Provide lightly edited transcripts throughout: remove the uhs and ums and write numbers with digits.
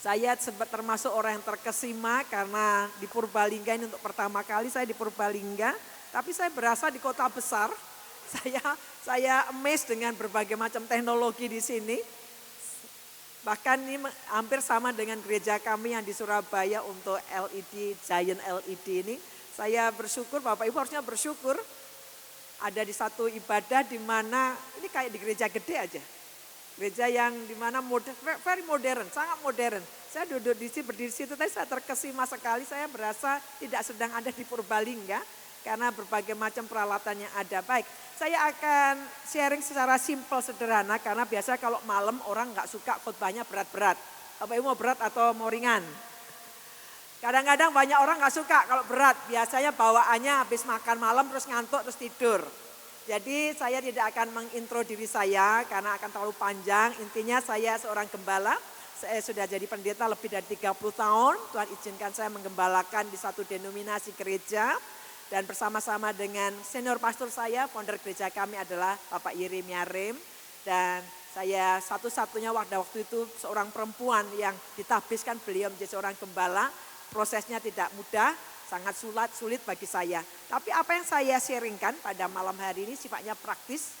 Saya sempat termasuk orang yang terkesima karena di Purbalingga ini untuk pertama kali saya di Purbalingga. Tapi saya berasa di kota besar, saya amazed dengan berbagai macam teknologi di sini. Bahkan ini hampir sama dengan gereja kami yang di Surabaya untuk LED, Giant LED ini. Saya bersyukur, Bapak Ibu harusnya bersyukur ada di satu ibadah di mana ini kayak di gereja gede aja. Gereja yang di mana very modern, sangat modern. Saya duduk di sini, berdiri di situ, tapi saya terkesima sekali. Saya berasa tidak sedang ada di Purbalingga karena berbagai macam peralatan yang ada. Baik, saya akan sharing secara simpel sederhana karena biasa kalau malam orang nggak suka khotbahnya berat-berat. Bapak Ibu mau berat atau mau ringan? Kadang-kadang banyak orang nggak suka kalau berat. Biasanya bawaannya habis makan malam terus ngantuk terus tidur. Jadi saya tidak akan mengintro diri saya karena akan terlalu panjang. Intinya saya seorang gembala. Saya sudah jadi pendeta lebih dari 30 tahun. Tuhan izinkan saya menggembalakan di satu denominasi gereja. Dan bersama-sama dengan senior pastor saya, founder gereja kami adalah Bapak Yeremia Rem. Dan saya satu-satunya waktu itu seorang perempuan yang ditabiskan beliau menjadi seorang gembala. Prosesnya tidak mudah. Sangat sulit bagi saya. Tapi apa yang saya sharingkan pada malam hari ini sifatnya praktis.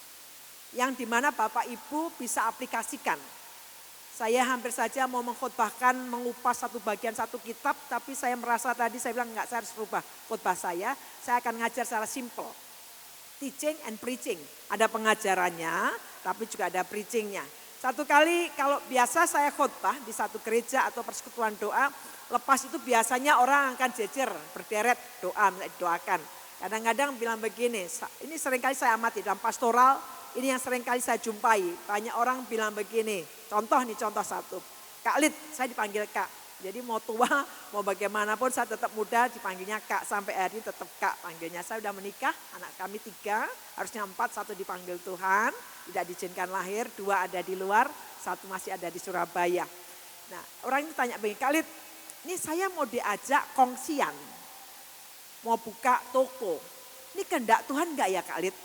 Yang dimana Bapak Ibu bisa aplikasikan. Saya hampir saja mau mengkhotbahkan, mengupas satu bagian satu kitab. Tapi saya merasa tadi saya bilang enggak, saya harus rubah khotbah saya. Saya akan ngajar secara simple. Teaching and preaching. Ada pengajarannya tapi juga ada preachingnya. Satu kali kalau biasa saya khotbah di satu gereja atau persekutuan doa. Lepas itu biasanya orang akan jejer, berderet doa, doakan. Kadang-kadang bilang begini, ini seringkali saya amati dalam pastoral, ini yang seringkali saya jumpai. Banyak orang bilang begini, contoh satu. Kak Lid, saya dipanggil Kak. Jadi mau tua, mau bagaimanapun saya tetap muda dipanggilnya Kak. Sampai hari ini tetap Kak panggilnya. Saya sudah menikah, anak kami 3, harusnya 4, 1 dipanggil Tuhan. Tidak diizinkan lahir, 2 ada di luar, 1 masih ada di Surabaya. Nah orang ini tanya begini, Kak Lid, ini saya mau diajak kongsian, mau buka toko. Ini kehendak Tuhan enggak ya Kak Lid?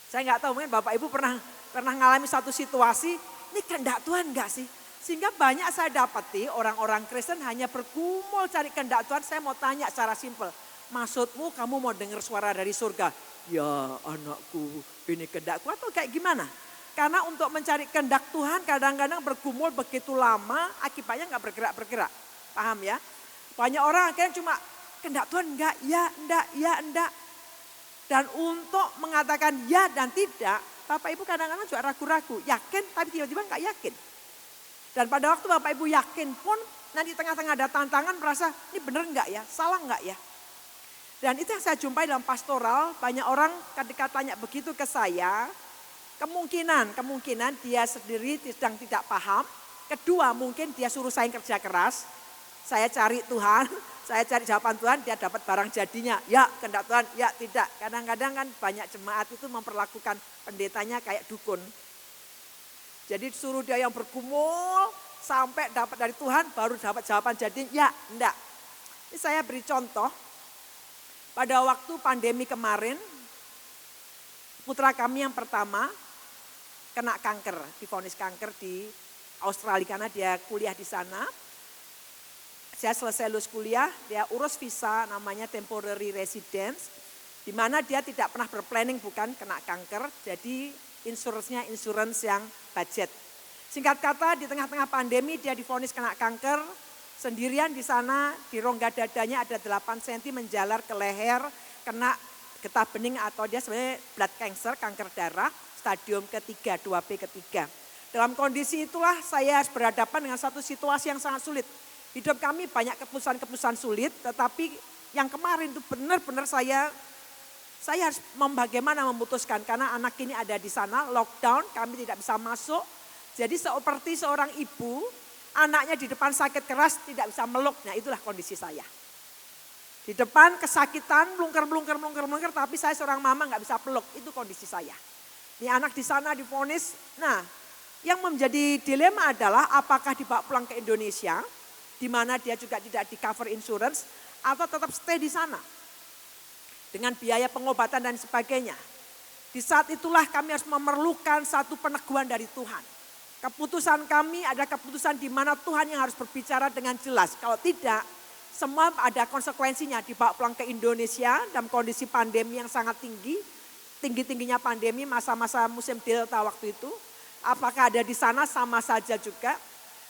Saya enggak tahu, mungkin Bapak Ibu pernah ngalami satu situasi, ini kehendak Tuhan enggak sih? Sehingga banyak saya dapati orang-orang Kristen hanya bergumul cari kehendak Tuhan. Saya mau tanya secara simpel, maksudmu kamu mau dengar suara dari surga? Ya anakku, ini kehendakku atau kayak gimana? Karena untuk mencari kehendak Tuhan kadang-kadang bergumul begitu lama, akibatnya enggak bergerak-bergerak. Paham ya? Banyak orang akhirnya cuma kehendak Tuhan enggak, ya enggak. Dan untuk mengatakan ya dan tidak, Bapak Ibu kadang-kadang juga ragu-ragu. Yakin tapi tiba-tiba enggak yakin. Dan pada waktu Bapak Ibu yakin pun nanti tengah-tengah ada tantangan merasa ini benar enggak ya, salah enggak ya. Dan itu yang saya jumpai dalam pastoral, banyak orang ketika tanya begitu ke saya, kemungkinan dia sendiri sedang tidak paham. Kedua mungkin dia suruh saya kerja keras. Saya cari Tuhan, saya cari jawaban Tuhan, dia dapat barang jadinya. Ya kehendak Tuhan, ya tidak. Kadang-kadang kan banyak jemaat itu memperlakukan pendetanya kayak dukun. Jadi suruh dia yang bergumul sampai dapat dari Tuhan baru dapat jawaban jadinya. Ya enggak. Ini saya beri contoh. Pada waktu pandemi kemarin, putra kami yang pertama kena kanker, divonis kanker di Australia karena dia kuliah di sana. Saya selesai lulus kuliah, dia urus visa namanya temporary residence. Di mana dia tidak pernah berplanning bukan kena kanker, jadi insurance yang budget. Singkat kata di tengah-tengah pandemi dia divonis kena kanker, sendirian di sana di rongga dadanya ada 8 cm menjalar ke leher, kena getah bening atau dia sebenarnya blood cancer, kanker darah, stadium ketiga, 2B ketiga. Dalam kondisi itulah saya harus berhadapan dengan satu situasi yang sangat sulit. Hidup kami banyak keputusan-keputusan sulit, tetapi yang kemarin itu benar-benar saya harus bagaimana memutuskan karena anak ini ada di sana, lockdown, kami tidak bisa masuk. Jadi seperti seorang ibu, anaknya di depan sakit keras tidak bisa meluk, nah itulah kondisi saya. Di depan kesakitan, melungker, tapi saya seorang mama nggak bisa peluk, itu kondisi saya. Ini anak di sana divonis, nah yang menjadi dilema adalah apakah dibawa pulang ke Indonesia, di mana dia juga tidak di cover insurance atau tetap stay di sana dengan biaya pengobatan dan sebagainya. Di saat itulah kami harus memerlukan satu peneguhan dari Tuhan. Keputusan kami ada keputusan di mana Tuhan yang harus berbicara dengan jelas. Kalau tidak, semua ada konsekuensinya. Dibawa pulang ke Indonesia dalam kondisi pandemi yang sangat tinggi. Tinggi-tingginya pandemi masa-masa musim Delta waktu itu. Apakah ada di sana sama saja juga.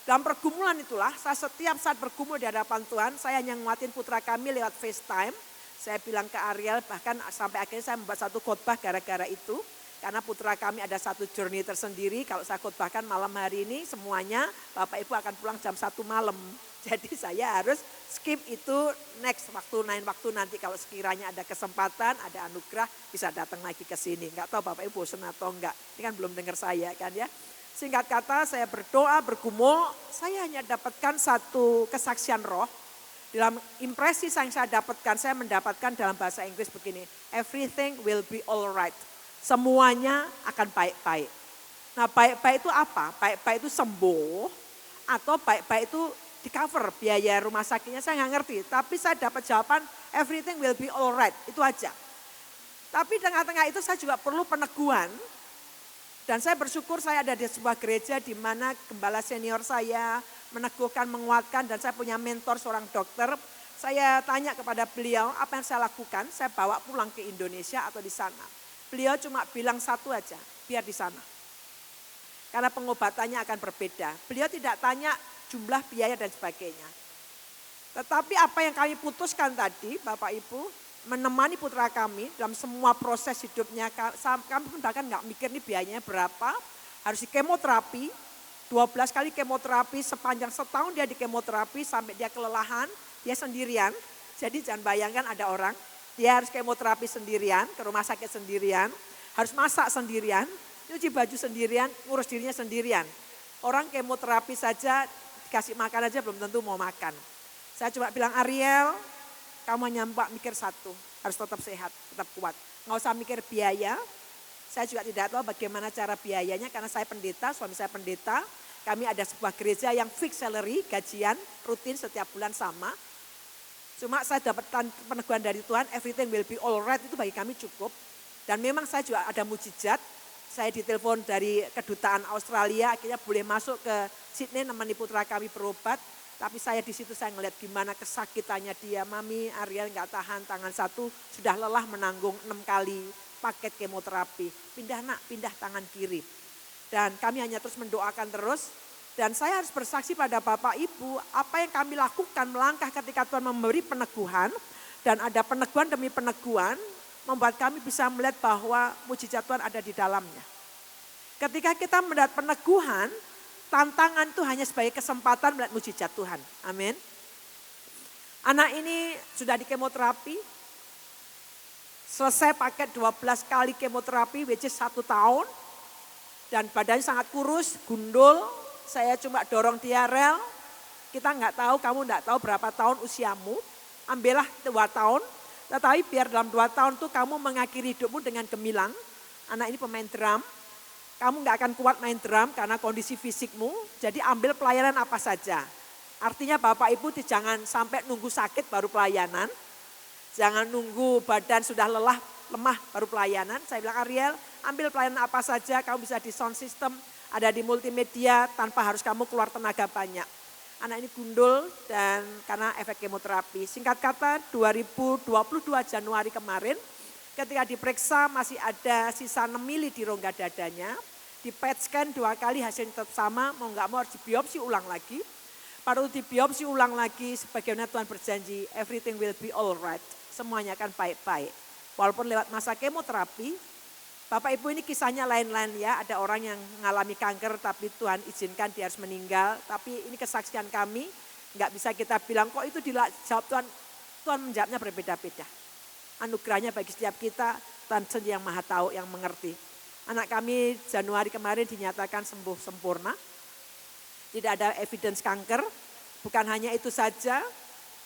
Dalam pergumulan itulah, saya setiap saat bergumul di hadapan Tuhan, saya hanya nguatin putra kami lewat FaceTime. Saya bilang ke Ariel, bahkan sampai akhirnya saya membuat satu khotbah gara-gara itu. Karena putra kami ada satu journey tersendiri, kalau saya khotbahkan malam hari ini semuanya Bapak Ibu akan pulang jam 1 malam. Jadi saya harus skip itu next lain waktu nanti kalau sekiranya ada kesempatan, ada anugerah bisa datang lagi ke sini. Enggak tahu Bapak Ibu bosan atau enggak, ini kan belum dengar saya kan ya. Singkat kata saya berdoa, bergumul, saya hanya dapatkan satu kesaksian roh. Dalam impresi yang saya dapatkan, saya mendapatkan dalam bahasa Inggris begini, everything will be alright. Semuanya akan baik-baik. Nah baik-baik itu apa? Baik-baik itu sembuh atau baik-baik itu di cover biaya rumah sakitnya saya nggak ngerti. Tapi saya dapat jawaban everything will be alright, itu aja. Tapi tengah-tengah itu saya juga perlu peneguhan. Dan saya bersyukur saya ada di sebuah gereja di mana gembala senior saya meneguhkan, menguatkan dan saya punya mentor seorang dokter. Saya tanya kepada beliau apa yang saya lakukan, saya bawa pulang ke Indonesia atau di sana. Beliau cuma bilang satu aja, biar di sana. Karena pengobatannya akan berbeda. Beliau tidak tanya jumlah biaya dan sebagainya. Tetapi apa yang kami putuskan tadi, Bapak Ibu, menemani putra kami dalam semua proses hidupnya. Kami pun bahkan nggak mikir nih biayanya berapa. Harus di kemoterapi, 12 kali kemoterapi sepanjang setahun dia di kemoterapi sampai dia kelelahan, dia sendirian. Jadi jangan bayangkan ada orang. Dia harus kemoterapi sendirian, ke rumah sakit sendirian, harus masak sendirian, nyuci baju sendirian, ngurus dirinya sendirian. Orang kemoterapi saja, dikasih makan aja belum tentu mau makan. Saya cuma bilang, Ariel, kamu hanya mikir satu, harus tetap sehat, tetap kuat. Nggak usah mikir biaya, saya juga tidak tahu bagaimana cara biayanya karena saya pendeta, suami saya pendeta. Kami ada sebuah gereja yang fix salary, gajian rutin setiap bulan sama. Cuma saya dapat peneguhan dari Tuhan, everything will be alright itu bagi kami cukup. Dan memang saya juga ada mujizat, saya ditelepon dari kedutaan Australia, akhirnya boleh masuk ke Sydney nemani putra kami berobat. Tapi saya di situ saya ngeliat gimana kesakitannya dia, Mami Ariel nggak tahan tangan satu, sudah lelah menanggung 6 kali paket kemoterapi. Pindah nak, pindah tangan kiri. Dan kami hanya terus mendoakan terus. Dan saya harus bersaksi pada Bapak Ibu, apa yang kami lakukan melangkah ketika Tuhan memberi peneguhan. Dan ada peneguhan demi peneguhan, membuat kami bisa melihat bahwa mujizat Tuhan ada di dalamnya. Ketika kita melihat peneguhan, tantangan itu hanya sebagai kesempatan melihat mujizat Tuhan. Amin. Anak ini sudah di kemoterapi, selesai paket 12 kali kemoterapi, which is 1 tahun. Dan badannya sangat kurus, gundul. Saya cuma dorong dia, Rel, kita nggak tahu, kamu nggak tahu berapa tahun usiamu, ambillah 2 tahun, tetapi biar dalam 2 tahun tuh kamu mengakhiri hidupmu dengan gemilang. Anak ini pemain drum, kamu nggak akan kuat main drum karena kondisi fisikmu, jadi ambil pelayanan apa saja. Artinya Bapak Ibu jangan sampai nunggu sakit baru pelayanan, jangan nunggu badan sudah lemah baru pelayanan. Saya bilang, Ariel, ambil pelayanan apa saja, kamu bisa di sound system, ada di multimedia tanpa harus kamu keluar tenaga banyak. Anak ini gundul dan karena efek kemoterapi. Singkat kata 2022 Januari kemarin ketika diperiksa masih ada sisa 6 mili di rongga dadanya. Di PET scan 2 kali hasilnya tetap sama, mau nggak mau harus dibiopsi ulang lagi. Pada dibiopsi ulang lagi sebagaimana Tuhan berjanji everything will be alright. Semuanya akan baik-baik. Walaupun lewat masa kemoterapi, Bapak Ibu ini kisahnya lain-lain ya, ada orang yang mengalami kanker tapi Tuhan izinkan dia harus meninggal. Tapi ini kesaksian kami, nggak bisa kita bilang kok itu dijawab Tuhan. Tuhan menjawabnya berbeda-beda. Anugerahnya bagi setiap kita, Tuhan sendiri yang maha tahu, yang mengerti. Anak kami Januari kemarin dinyatakan sembuh sempurna. Tidak ada evidence kanker, bukan hanya itu saja.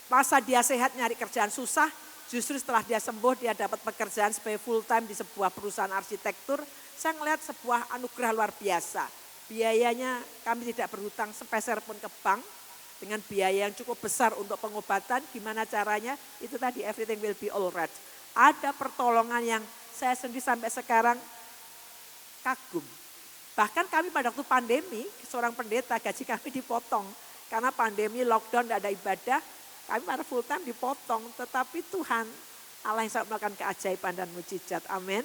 Masa dia sehat nyari kerjaan susah, justru setelah dia sembuh, dia dapat pekerjaan sebagai full time di sebuah perusahaan arsitektur. Saya melihat sebuah anugerah luar biasa. Biayanya kami tidak berhutang sepeser pun ke bank. Dengan biaya yang cukup besar untuk pengobatan, gimana caranya? Itu tadi everything will be alright. Ada pertolongan yang saya sendiri sampai sekarang kagum. Bahkan kami pada waktu pandemi, seorang pendeta gaji kami dipotong. Karena pandemi, lockdown, tidak ada ibadah, kami pada full time dipotong. Tetapi Tuhan, Allah yang melakukan keajaiban dan mujizat. Amin.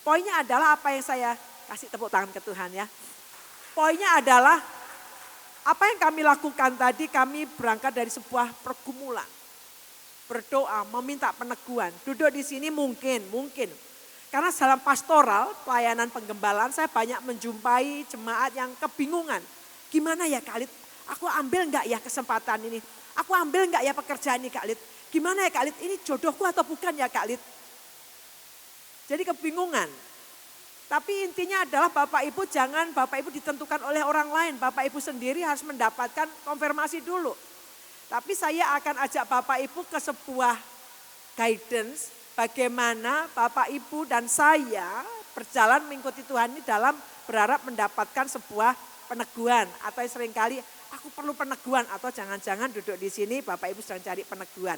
Poinnya adalah apa yang saya kasih tepuk tangan ke Tuhan ya. Poinnya adalah apa yang kami lakukan tadi, kami berangkat dari sebuah pergumulan. Berdoa, meminta peneguhan. Duduk di sini mungkin. Karena dalam pastoral, pelayanan penggembalaan, saya banyak menjumpai jemaat yang kebingungan. Gimana ya Kak Lid, aku ambil enggak ya kesempatan ini? Aku ambil enggak ya pekerjaan ini Kak Lid? Gimana ya Kak Lid, ini jodohku atau bukan ya Kak Lid? Jadi kebingungan. Tapi intinya adalah Bapak Ibu jangan Bapak Ibu ditentukan oleh orang lain. Bapak Ibu sendiri harus mendapatkan konfirmasi dulu. Tapi saya akan ajak Bapak Ibu ke sebuah guidance. Bagaimana Bapak Ibu dan saya berjalan mengikuti Tuhan ini dalam berharap mendapatkan sebuah peneguhan. Atau seringkali aku perlu peneguhan atau jangan-jangan duduk di sini Bapak Ibu sedang cari peneguhan.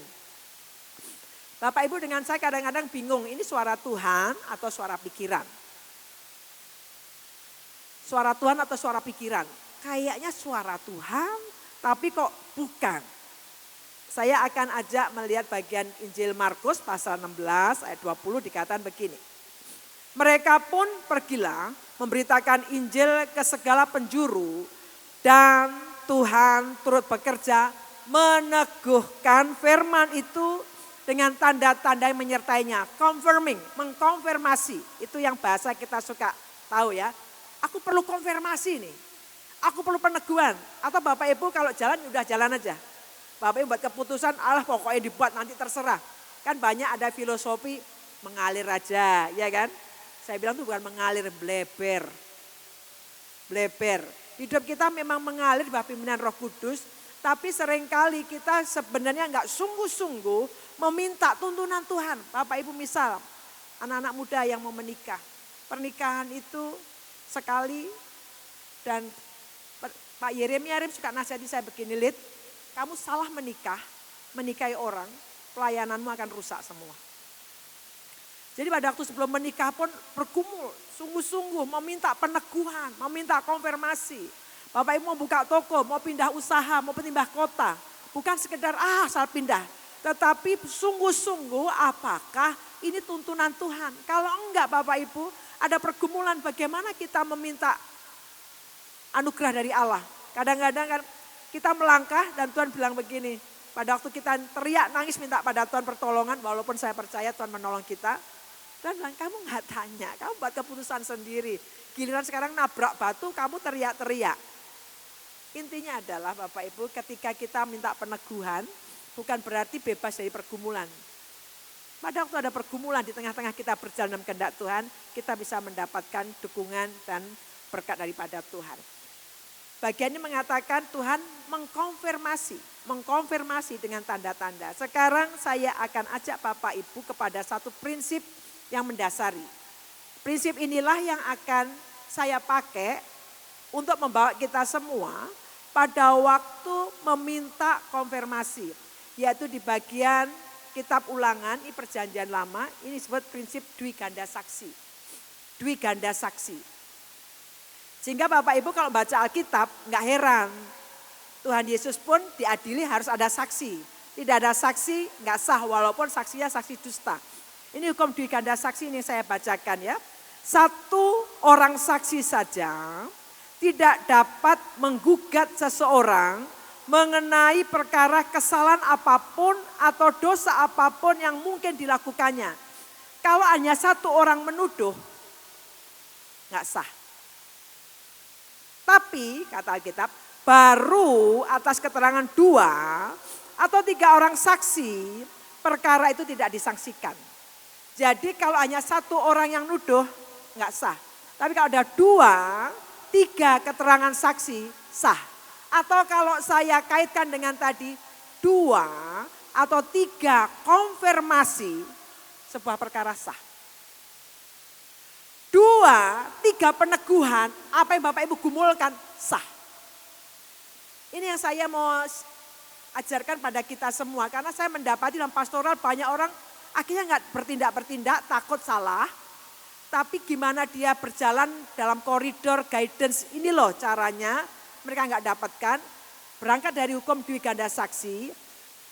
Bapak Ibu dengan saya kadang-kadang bingung ini suara Tuhan atau suara pikiran. Suara Tuhan atau suara pikiran. Kayaknya suara Tuhan tapi kok bukan. Saya akan ajak melihat bagian Injil Markus pasal 16 ayat 20 dikatakan begini. Mereka pun pergilah memberitakan Injil ke segala penjuru dan Tuhan turut bekerja meneguhkan firman itu dengan tanda-tanda yang menyertainya. Confirming, mengkonfirmasi. Itu yang bahasa kita suka tahu ya. Aku perlu konfirmasi nih. Aku perlu peneguhan. Atau Bapak Ibu kalau jalan udah jalan aja. Bapak Ibu buat keputusan Allah pokoknya dibuat nanti terserah. Kan banyak ada filosofi mengalir aja ya kan. Saya bilang itu bukan mengalir, bleber. Bleber. Hidup kita memang mengalir bawah pimpinan Roh Kudus. Tapi seringkali kita sebenarnya enggak sungguh-sungguh meminta tuntunan Tuhan. Bapak Ibu misal anak-anak muda yang mau menikah. Pernikahan itu sekali dan Pak Yeremia suka nasihati saya begini, Lid, kamu salah menikah, menikahi orang, pelayananmu akan rusak semua. Jadi pada waktu sebelum menikah pun bergumul, sungguh-sungguh meminta peneguhan, meminta konfirmasi. Bapak Ibu mau buka toko, mau pindah usaha, mau pindah kota. Bukan sekedar asal pindah. Tetapi sungguh-sungguh apakah ini tuntunan Tuhan. Kalau enggak Bapak Ibu ada pergumulan bagaimana kita meminta anugerah dari Allah. Kadang-kadang kan kita melangkah dan Tuhan bilang begini. Pada waktu kita teriak nangis minta pada Tuhan pertolongan. Walaupun saya percaya Tuhan menolong kita. Tuhan bilang kamu enggak tanya, kamu buat keputusan sendiri. Giliran sekarang nabrak batu kamu teriak-teriak. Intinya adalah Bapak Ibu ketika kita minta peneguhan bukan berarti bebas dari pergumulan. Pada waktu ada pergumulan di tengah-tengah kita berjalan dalam kehendak Tuhan, kita bisa mendapatkan dukungan dan berkat daripada Tuhan. Bagian ini mengatakan Tuhan mengkonfirmasi dengan tanda-tanda. Sekarang saya akan ajak Bapak Ibu kepada satu prinsip yang mendasari. Prinsip inilah yang akan saya pakai untuk membawa kita semua pada waktu meminta konfirmasi. Yaitu di bagian kitab ulangan, ini perjanjian lama, ini disebut prinsip dwi ganda saksi. Dwi ganda saksi. Sehingga Bapak Ibu kalau baca Alkitab nggak heran. Tuhan Yesus pun diadili harus ada saksi. Tidak ada saksi nggak sah walaupun saksinya saksi dusta. Ini hukum dwi ganda saksi ini saya bacakan ya. Satu orang saksi saja tidak dapat menggugat seseorang mengenai perkara kesalahan apapun atau dosa apapun yang mungkin dilakukannya. Kalau hanya satu orang menuduh, nggak sah. Tapi kata Alkitab, baru atas keterangan 2 atau 3 orang saksi, perkara itu tidak disangsikan. Jadi kalau hanya satu orang yang nuduh, nggak sah. Tapi kalau ada 2, 3 keterangan saksi, sah. Atau kalau saya kaitkan dengan tadi 2 atau 3 konfirmasi sebuah perkara sah. 2, 3 peneguhan apa yang Bapak Ibu gumulkan sah. Ini yang saya mau ajarkan pada kita semua. Karena saya mendapati dalam pastoral banyak orang akhirnya nggak bertindak-bertindak takut salah. Tapi gimana dia berjalan dalam koridor guidance ini loh caranya. Mereka nggak dapatkan. Berangkat dari hukum dui ganda saksi.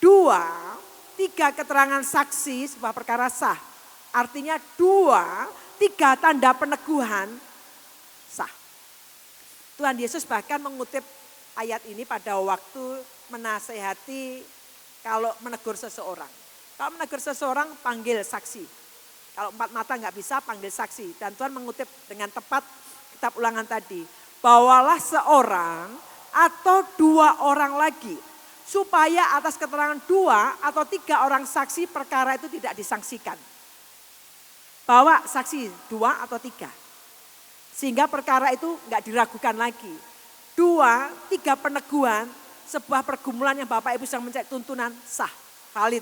2, 3 keterangan saksi sebuah perkara sah. Artinya 2, 3 tanda peneguhan sah. Tuhan Yesus bahkan mengutip ayat ini pada waktu menasehati kalau menegur seseorang. Kalau menegur seseorang panggil saksi. Kalau 4 mata nggak bisa panggil saksi. Dan Tuhan mengutip dengan tepat kitab Ulangan tadi. Bawalah seorang atau 2 orang lagi. Supaya atas keterangan 2 atau 3 orang saksi perkara itu tidak disangsikan. Bawa saksi 2 atau 3. Sehingga perkara itu nggak diragukan lagi. 2, 3 peneguhan sebuah pergumulan yang Bapak Ibu sedang mencari tuntunan sah, valid.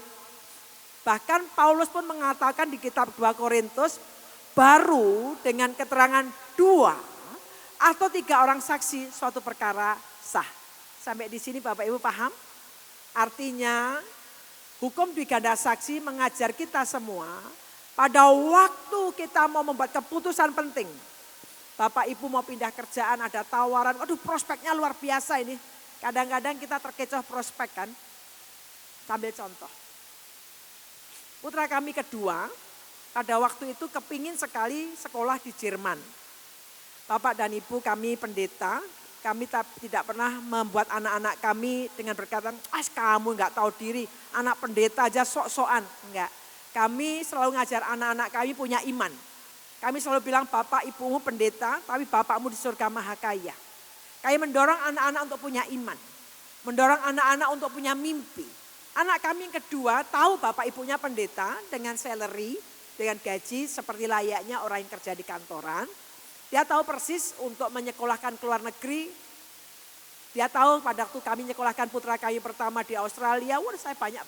Bahkan Paulus pun mengatakan di kitab 2 Korintus, baru dengan keterangan 2 atau 3 orang saksi suatu perkara sah. Sampai di sini Bapak Ibu paham? Artinya hukum dui ganda saksi mengajar kita semua pada waktu kita mau membuat keputusan penting. Bapak Ibu mau pindah kerjaan, ada tawaran, aduh prospeknya luar biasa ini. Kadang-kadang kita terkecoh prospek kan. Sambil contoh. Putra kami kedua pada waktu itu kepingin sekali sekolah di Jerman. Bapak dan Ibu kami pendeta, kami tidak pernah membuat anak-anak kami dengan berkata, kamu nggak tahu diri, anak pendeta aja sok-sokan. Enggak, kami selalu ngajar anak-anak kami punya iman. Kami selalu bilang bapak ibumu pendeta, tapi bapakmu di surga maha kaya. Kami mendorong anak-anak untuk punya iman. Mendorong anak-anak untuk punya mimpi. Anak kami yang kedua tahu bapak ibunya pendeta dengan salary, dengan gaji seperti layaknya orang yang kerja di kantoran. Dia tahu persis untuk menyekolahkan ke luar negeri. Dia tahu pada waktu kami menyekolahkan putra kami pertama di Australia, saya banyak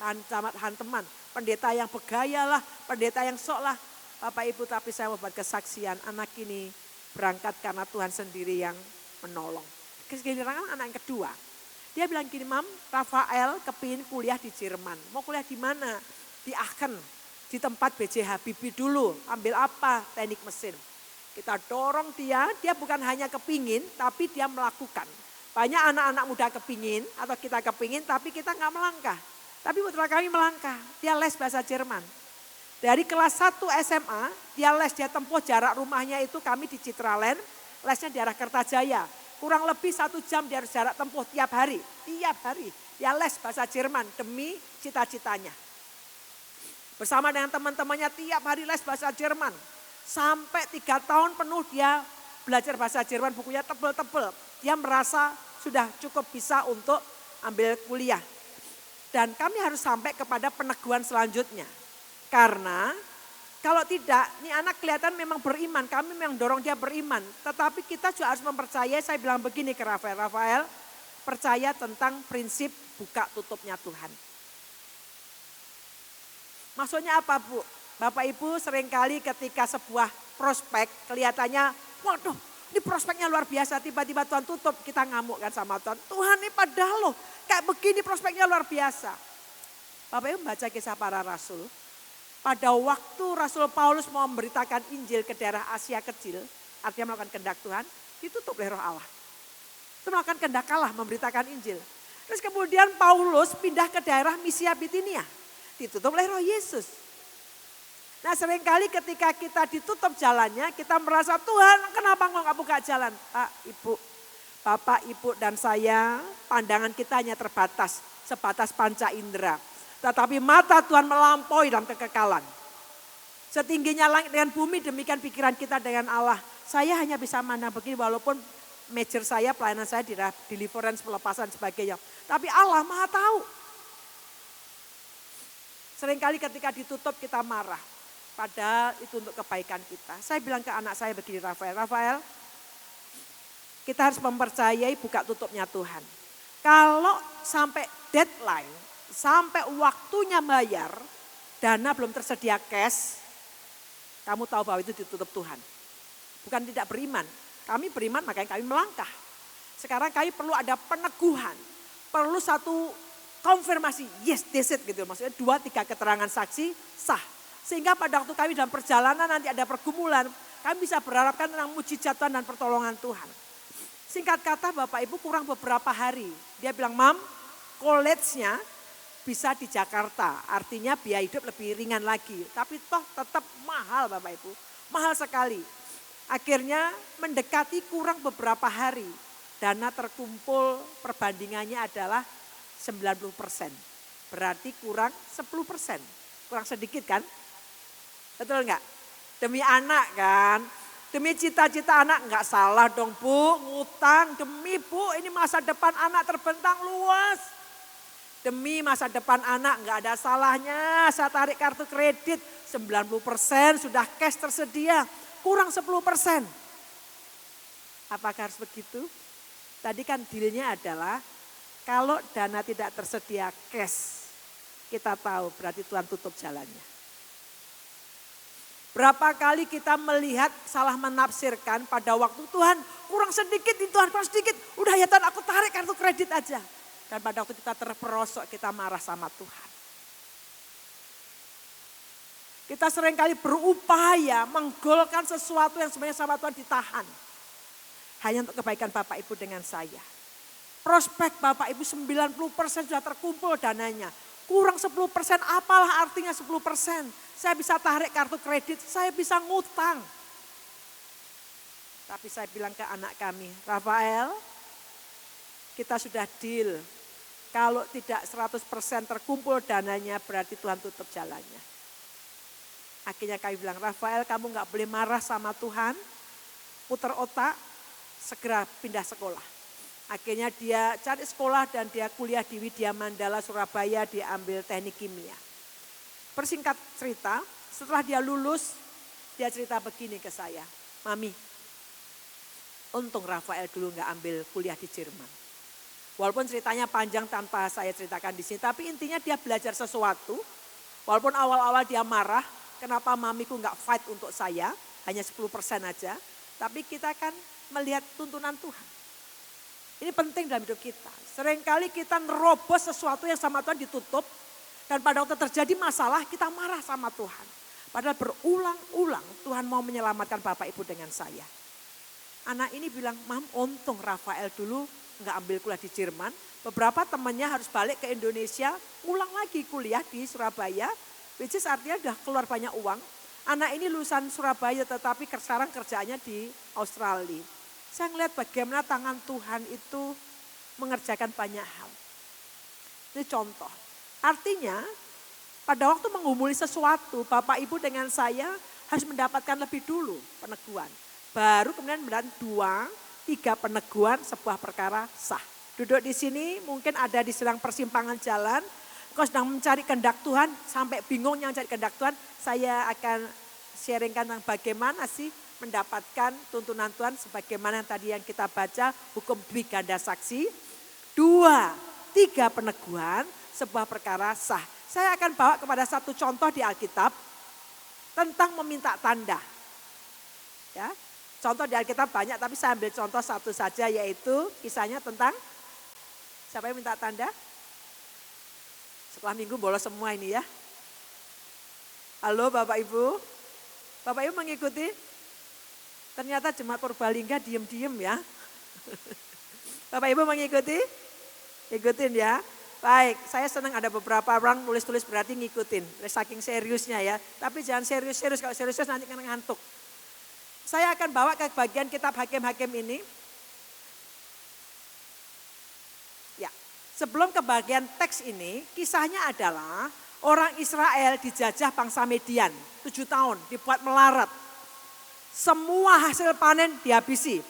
teman, pendeta yang bergaya lah, pendeta yang sok lah. Bapak Ibu, tapi saya mau buat kesaksian, anak ini berangkat karena Tuhan sendiri yang menolong. Kesegirangan anak yang kedua. Dia bilang gini, Mam, Rafael kepingin kuliah di Jerman. Mau kuliah di mana? Di Aachen, di tempat B.J. Habibie dulu. Ambil apa? Teknik mesin. Kita dorong dia bukan hanya kepingin, tapi dia melakukan. Banyak anak-anak muda kepingin, atau kita kepingin, tapi kita nggak melangkah. Tapi putra kami melangkah, dia les bahasa Jerman. Dari kelas 1 SMA, dia les, dia tempuh jarak rumahnya itu kami di Citraland, lesnya di arah Kertajaya. Kurang lebih 1 jam dia harus jarak tempuh tiap hari. Tiap hari dia les bahasa Jerman demi cita-citanya. Bersama dengan teman-temannya tiap hari les bahasa Jerman. Sampai 3 tahun penuh dia belajar bahasa Jerman, bukunya tebel-tebel. Dia merasa sudah cukup bisa untuk ambil kuliah. Dan kami harus sampai kepada peneguhan selanjutnya. Karena kalau tidak, ini anak kelihatan memang beriman, kami memang dorong dia beriman. Tetapi kita juga harus mempercayai, saya bilang begini ke Rafael, Rafael percaya tentang prinsip buka tutupnya Tuhan. Maksudnya apa Bu? Bapak Ibu seringkali ketika sebuah prospek kelihatannya, waduh ini prospeknya luar biasa, tiba-tiba Tuhan tutup, kita ngamuk kan sama Tuhan. Tuhan ini padahal loh, kayak begini prospeknya luar biasa. Bapak Ibu baca kisah para rasul. Pada waktu Rasul Paulus mau memberitakan Injil ke daerah Asia kecil, artinya melakukan kehendak Tuhan, ditutup oleh Roh Allah. Itu melakukan kehendak Allah, memberitakan Injil. Terus kemudian Paulus pindah ke daerah Misia Bitinia, ditutup oleh Roh Yesus. Nah seringkali ketika kita ditutup jalannya, kita merasa Tuhan kenapa nggak buka jalan? Pak, Ibu, Bapak, Ibu dan saya, pandangan kita hanya terbatas, sebatas panca indera. Tetapi mata Tuhan melampaui dalam kekekalan. Setingginya langit dengan bumi, demikian pikiran kita dengan Allah. Saya hanya bisa mandang begini walaupun major saya, pelayanan saya di deliverance, pelepasan sebagainya. Tapi Allah Maha tahu. Seringkali ketika ditutup kita marah. Padahal itu untuk kebaikan kita. Saya bilang ke anak saya begini, Rafael, kita harus mempercayai buka tutupnya Tuhan. Kalau sampai deadline, sampai waktunya bayar, dana belum tersedia cash, kamu tahu bahwa itu ditutup Tuhan. Bukan tidak beriman, kami beriman makanya kami melangkah. Sekarang kami perlu ada peneguhan, perlu satu konfirmasi, yes that's it gitu. Maksudnya 2-3 keterangan saksi sah. Sehingga pada waktu kami dalam perjalanan nanti ada pergumulan, Kami bisa berharapkan tentang mujizat Tuhan dan pertolongan Tuhan. Singkat kata Bapak Ibu kurang beberapa hari. Dia bilang, Mam, college-nya bisa di Jakarta. Artinya biaya hidup lebih ringan lagi. Tapi toh tetap mahal Bapak Ibu. Mahal sekali. Akhirnya mendekati kurang beberapa hari. Dana terkumpul perbandingannya adalah 90%. Berarti kurang 10%. Kurang sedikit kan? Betul enggak? Demi anak kan? Demi cita-cita anak enggak salah dong Bu. Ngutang demi Bu ini masa depan anak terbentang luas. Demi masa depan anak enggak ada salahnya. Saya tarik kartu kredit 90% sudah cash tersedia. Kurang 10%. Apakah harus begitu? Tadi kan dealnya adalah kalau dana tidak tersedia cash, kita tahu berarti Tuhan tutup jalannya. Berapa kali kita melihat salah menafsirkan pada waktu Tuhan kurang sedikit nih Tuhan, kurang sedikit. Udah ya Tuhan aku tarik kartu kredit aja. Dan pada waktu kita terperosok kita marah sama Tuhan. Kita seringkali berupaya menggolkan sesuatu yang sebenarnya sama Tuhan ditahan. Hanya untuk kebaikan Bapak Ibu dengan saya. Prospek Bapak Ibu 90% sudah terkumpul dananya. Kurang 10%, apalah artinya 10%? Saya bisa tarik kartu kredit, saya bisa ngutang. Tapi saya bilang ke anak kami, Rafael, kita sudah deal. Kalau tidak 100% terkumpul dananya berarti Tuhan tutup jalannya. Akhirnya kami bilang, Rafael kamu gak boleh marah sama Tuhan. Putar otak, segera pindah sekolah. Akhirnya dia cari sekolah dan dia kuliah di Widya Mandala Surabaya, dia ambil teknik kimia. Persingkat cerita, setelah dia lulus, dia cerita begini ke saya. Mami, untung Rafael dulu gak ambil kuliah di Jerman. Walaupun ceritanya panjang tanpa saya ceritakan di sini, tapi intinya dia belajar sesuatu. Walaupun awal-awal dia marah, kenapa mamiku gak fight untuk saya, hanya 10% aja. Tapi kita kan melihat tuntunan Tuhan. Ini penting dalam hidup kita. Seringkali kita nerobos sesuatu yang sama Tuhan ditutup. Dan pada waktu terjadi masalah kita marah sama Tuhan. Padahal berulang-ulang Tuhan mau menyelamatkan Bapak Ibu dengan saya. Anak ini bilang, Mam untung Rafael dulu nggak ambil kuliah di Jerman. Beberapa temannya harus balik ke Indonesia, ulang lagi kuliah di Surabaya. Which is artinya udah keluar banyak uang. Anak ini lulusan Surabaya tetapi sekarang kerjaannya di Australia. Saya melihat bagaimana tangan Tuhan itu mengerjakan banyak hal. Ini contoh. Artinya pada waktu menggumuli sesuatu, Bapak Ibu dengan saya harus mendapatkan lebih dulu peneguhan. Baru kemudian mendapatkan 2-3 peneguhan sebuah perkara sah. Duduk di sini mungkin ada di sedang persimpangan jalan. Kau sedang mencari kehendak Tuhan, sampai bingung yang mencari kehendak Tuhan. Saya akan sharingkan tentang bagaimana sih mendapatkan tuntunan Tuhan sebagaimana tadi yang kita baca hukum dwi ganda saksi. 2-3 peneguhan sebuah perkara sah. Saya akan bawa kepada satu contoh di Alkitab tentang meminta tanda. Ya, contoh di Alkitab banyak tapi saya ambil contoh satu saja yaitu kisahnya tentang siapa yang minta tanda? Setelah minggu bolos semua ini ya. Halo Bapak Ibu. Bapak Ibu mengikuti? Ternyata jemaat Purbalingga diem-diem ya. Bapak Ibu mengikuti? Ikutin ya. Baik, saya senang ada beberapa orang tulis-tulis berarti ngikutin. Saking seriusnya ya. Tapi jangan serius-serius, kalau serius nanti kena ngantuk. Saya akan bawa ke bagian kitab Hakim-Hakim ini. Ya, sebelum ke bagian teks ini, kisahnya adalah orang Israel dijajah bangsa Median. 7 tahun, dibuat melarat. Semua hasil panen dihabisi,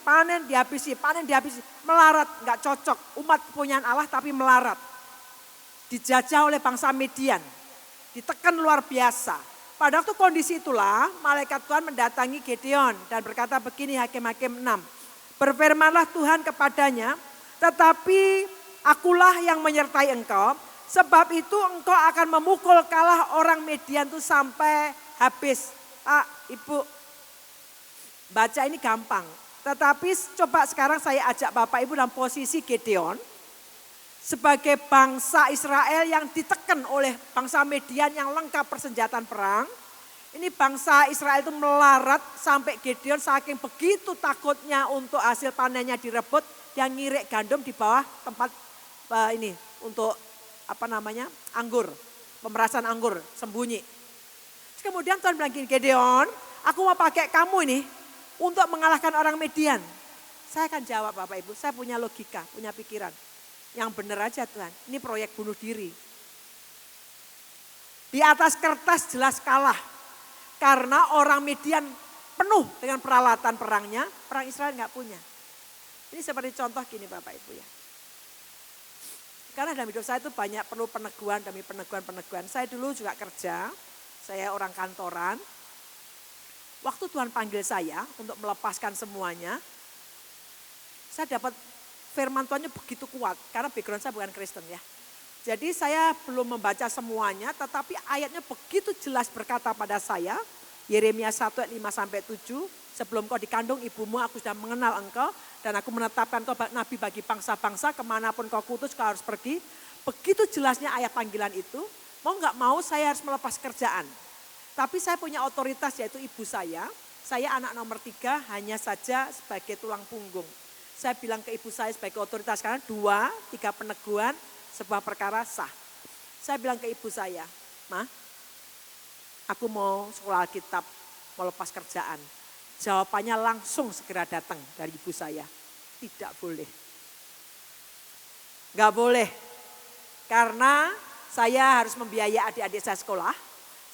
melarat, nggak cocok. Umat kepunyaan Allah tapi melarat. Dijajah oleh bangsa Median, ditekan luar biasa. Pada waktu kondisi itulah malaikat Tuhan mendatangi Gideon dan berkata begini Hakim-Hakim 6. Berfirmanlah Tuhan kepadanya, tetapi akulah yang menyertai engkau, sebab itu engkau akan memukul kalah orang Median itu sampai habis. Ibu, baca ini gampang, tetapi coba sekarang saya ajak Bapak Ibu dalam posisi Gideon. Sebagai bangsa Israel yang ditekan oleh bangsa Median yang lengkap persenjataan perang. Ini bangsa Israel itu melarat sampai Gideon saking begitu takutnya untuk hasil panennya direbut. Dia ngirik gandum di bawah tempat ini untuk anggur. Pemerasan anggur, sembunyi. Terus kemudian Tuhan bilang gini, Gideon, aku mau pakai kamu ini untuk mengalahkan orang Median. Saya akan jawab Bapak Ibu, saya punya logika, punya pikiran. Yang benar aja Tuhan, ini proyek bunuh diri. Di atas kertas jelas kalah. Karena orang Median penuh dengan peralatan perangnya, perang Israel nggak punya. Ini seperti contoh gini Bapak Ibu ya. Karena dalam hidup saya itu banyak perlu peneguhan demi peneguhan. Saya dulu juga kerja, saya orang kantoran. Waktu Tuhan panggil saya untuk melepaskan semuanya, saya dapat firman Tuhannya begitu kuat. Karena background saya bukan Kristen ya. Jadi saya belum membaca semuanya, tetapi ayatnya begitu jelas berkata pada saya, Yeremia 1 ayat 5-7, sebelum kau dikandung ibumu aku sudah mengenal engkau, dan aku menetapkan kau nabi bagi bangsa-bangsa, kemanapun kau kutus kau harus pergi. Begitu jelasnya ayat panggilan itu, mau nggak mau saya harus melepas kerjaan. Tapi saya punya otoritas yaitu ibu saya anak nomor 3 hanya saja sebagai tulang punggung. Saya bilang ke ibu saya sebagai otoritas karena 2-3 peneguhan, sebuah perkara sah. Saya bilang ke ibu saya, Ma, aku mau sekolah Alkitab, mau lepas kerjaan. Jawabannya langsung segera datang dari ibu saya. Tidak boleh. Gak boleh. Karena saya harus membiayai adik-adik saya sekolah.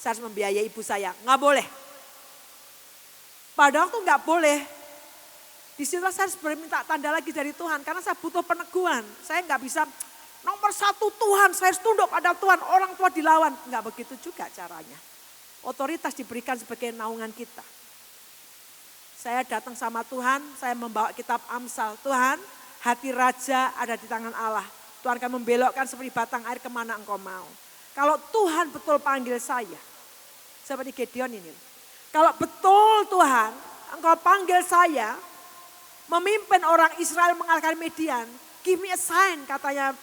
Saya harus membiayai ibu saya. Gak boleh. Padahal tuh gak boleh. Di situ saya harus minta tanda lagi dari Tuhan. Karena saya butuh peneguhan. Saya gak bisa nomor 1 Tuhan. Saya harus tunduk pada Tuhan. Orang tua dilawan. Gak begitu juga caranya. Otoritas diberikan sebagai naungan kita. Saya datang sama Tuhan, saya membawa kitab Amsal. Tuhan, hati raja ada di tangan Allah. Tuhan akan membelokkan seperti batang air kemana engkau mau. Kalau Tuhan betul panggil saya, seperti Gideon ini. Kalau betul Tuhan, engkau panggil saya, memimpin orang Israel mengalahkan Median. Give me a sign, katanya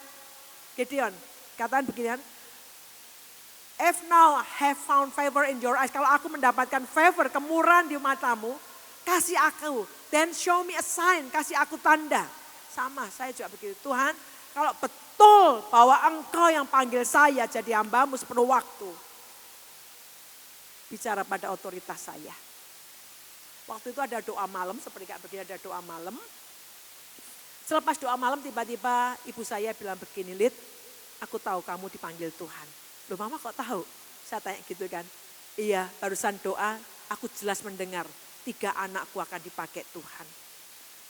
Gideon. Katanya beginian, if now have found favor in your eyes. Kalau aku mendapatkan favor, kemurahan di matamu, kasih aku. Then show me a sign, kasih aku tanda. Sama, saya juga begitu. Tuhan, kalau betul bahwa engkau yang panggil saya jadi hambamu sepenuh waktu. Bicara pada otoritas saya. Waktu itu ada doa malam, seperti kayak begini ada doa malam. Selepas doa malam tiba-tiba ibu saya bilang begini, Lid, aku tahu kamu dipanggil Tuhan. Loh mama kok tahu? Saya tanya gitu kan. Iya, barusan doa aku jelas mendengar 3 anakku akan dipakai Tuhan.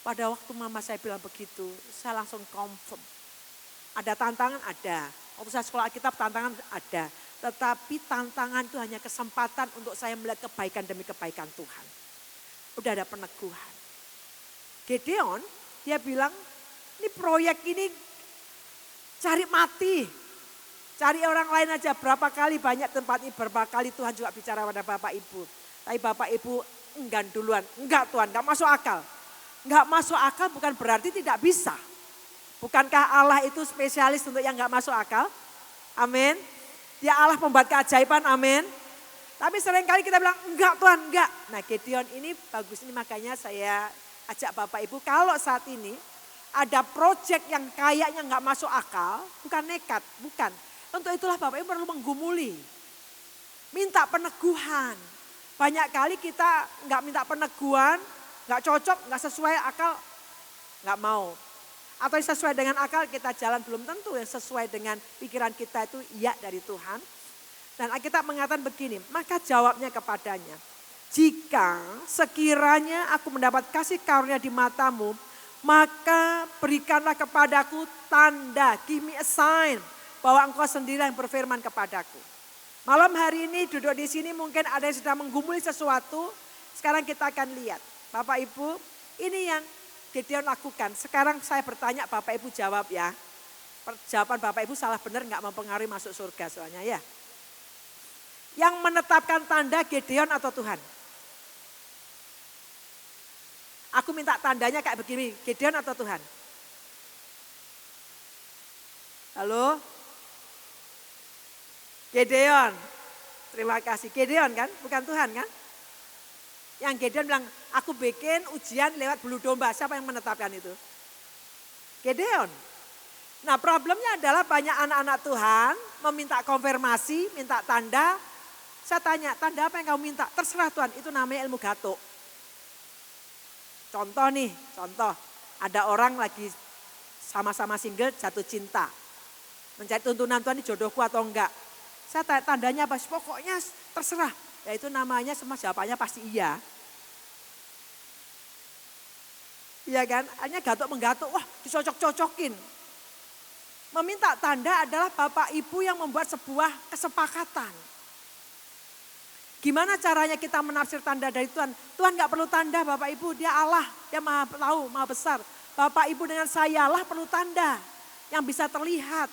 Pada waktu mama saya bilang begitu, saya langsung confirm. Ada tantangan? Ada. Waktu saya sekolah Alkitab tantangan ada. Tetapi tantangan itu hanya kesempatan untuk saya melihat kebaikan demi kebaikan Tuhan. Udah ada peneguhan. Gideon, dia bilang, ini proyek ini cari mati. Cari orang lain aja, berapa kali banyak tempat ini, berapa kali Tuhan juga bicara pada Bapak Ibu. Tapi Bapak Ibu enggan duluan, enggak Tuhan, enggak masuk akal. Enggak masuk akal bukan berarti tidak bisa. Bukankah Allah itu spesialis untuk yang enggak masuk akal? Amin. Dia Allah pembuat keajaiban, amin. Tapi seringkali kita bilang, enggak Tuhan, enggak. Nah Gideon ini bagus, ini makanya saya ajak Bapak Ibu, kalau saat ini ada proyek yang kayaknya enggak masuk akal, bukan nekat, bukan. Untuk itulah Bapak Ibu perlu menggumuli. Minta peneguhan. Banyak kali kita enggak minta peneguhan, enggak cocok, enggak sesuai akal, enggak mau. Atau yang sesuai dengan akal kita jalan belum tentu yang sesuai dengan pikiran kita itu iya dari Tuhan. Dan Alkitab mengatakan begini, maka jawabnya kepadanya, jika sekiranya aku mendapat kasih karunia di matamu, maka berikanlah kepadaku tanda, give me a sign, bahwa engkau sendiri yang berfirman kepadaku. Malam hari ini duduk di sini mungkin ada yang sedang menggumuli sesuatu, sekarang kita akan lihat. Bapak Ibu, ini yang Gideon lakukan. Sekarang saya bertanya Bapak Ibu jawab ya. Jawaban Bapak Ibu salah benar enggak mempengaruhi masuk surga soalnya ya. Yang menetapkan tanda Gideon atau Tuhan? Aku minta tandanya kayak begini, Gideon atau Tuhan? Halo? Gideon. Terima kasih. Gideon kan, bukan Tuhan kan? Yang Gideon bilang, aku bikin ujian lewat bulu domba. Siapa yang menetapkan itu? Gideon. Nah problemnya adalah banyak anak-anak Tuhan meminta konfirmasi, minta tanda. Saya tanya, tanda apa yang kamu minta? Terserah Tuhan, itu namanya ilmu gatuk. Contoh nih, contoh. Ada orang lagi sama-sama single jatuh cinta. Mencari tuntunan Tuhan, ini jodohku atau enggak. Saya tanya tandanya apa? Pokoknya terserah. Ya itu namanya semua jawabannya pasti iya. Iya kan? Hanya gatuk-menggatuk, wah dicocok-cocokin. Meminta tanda adalah Bapak Ibu yang membuat sebuah kesepakatan. Gimana caranya kita menafsir tanda dari Tuhan? Tuhan gak perlu tanda Bapak Ibu, dia Allah, dia maha tahu, maha besar. Bapak Ibu dengan sayalah perlu tanda yang bisa terlihat.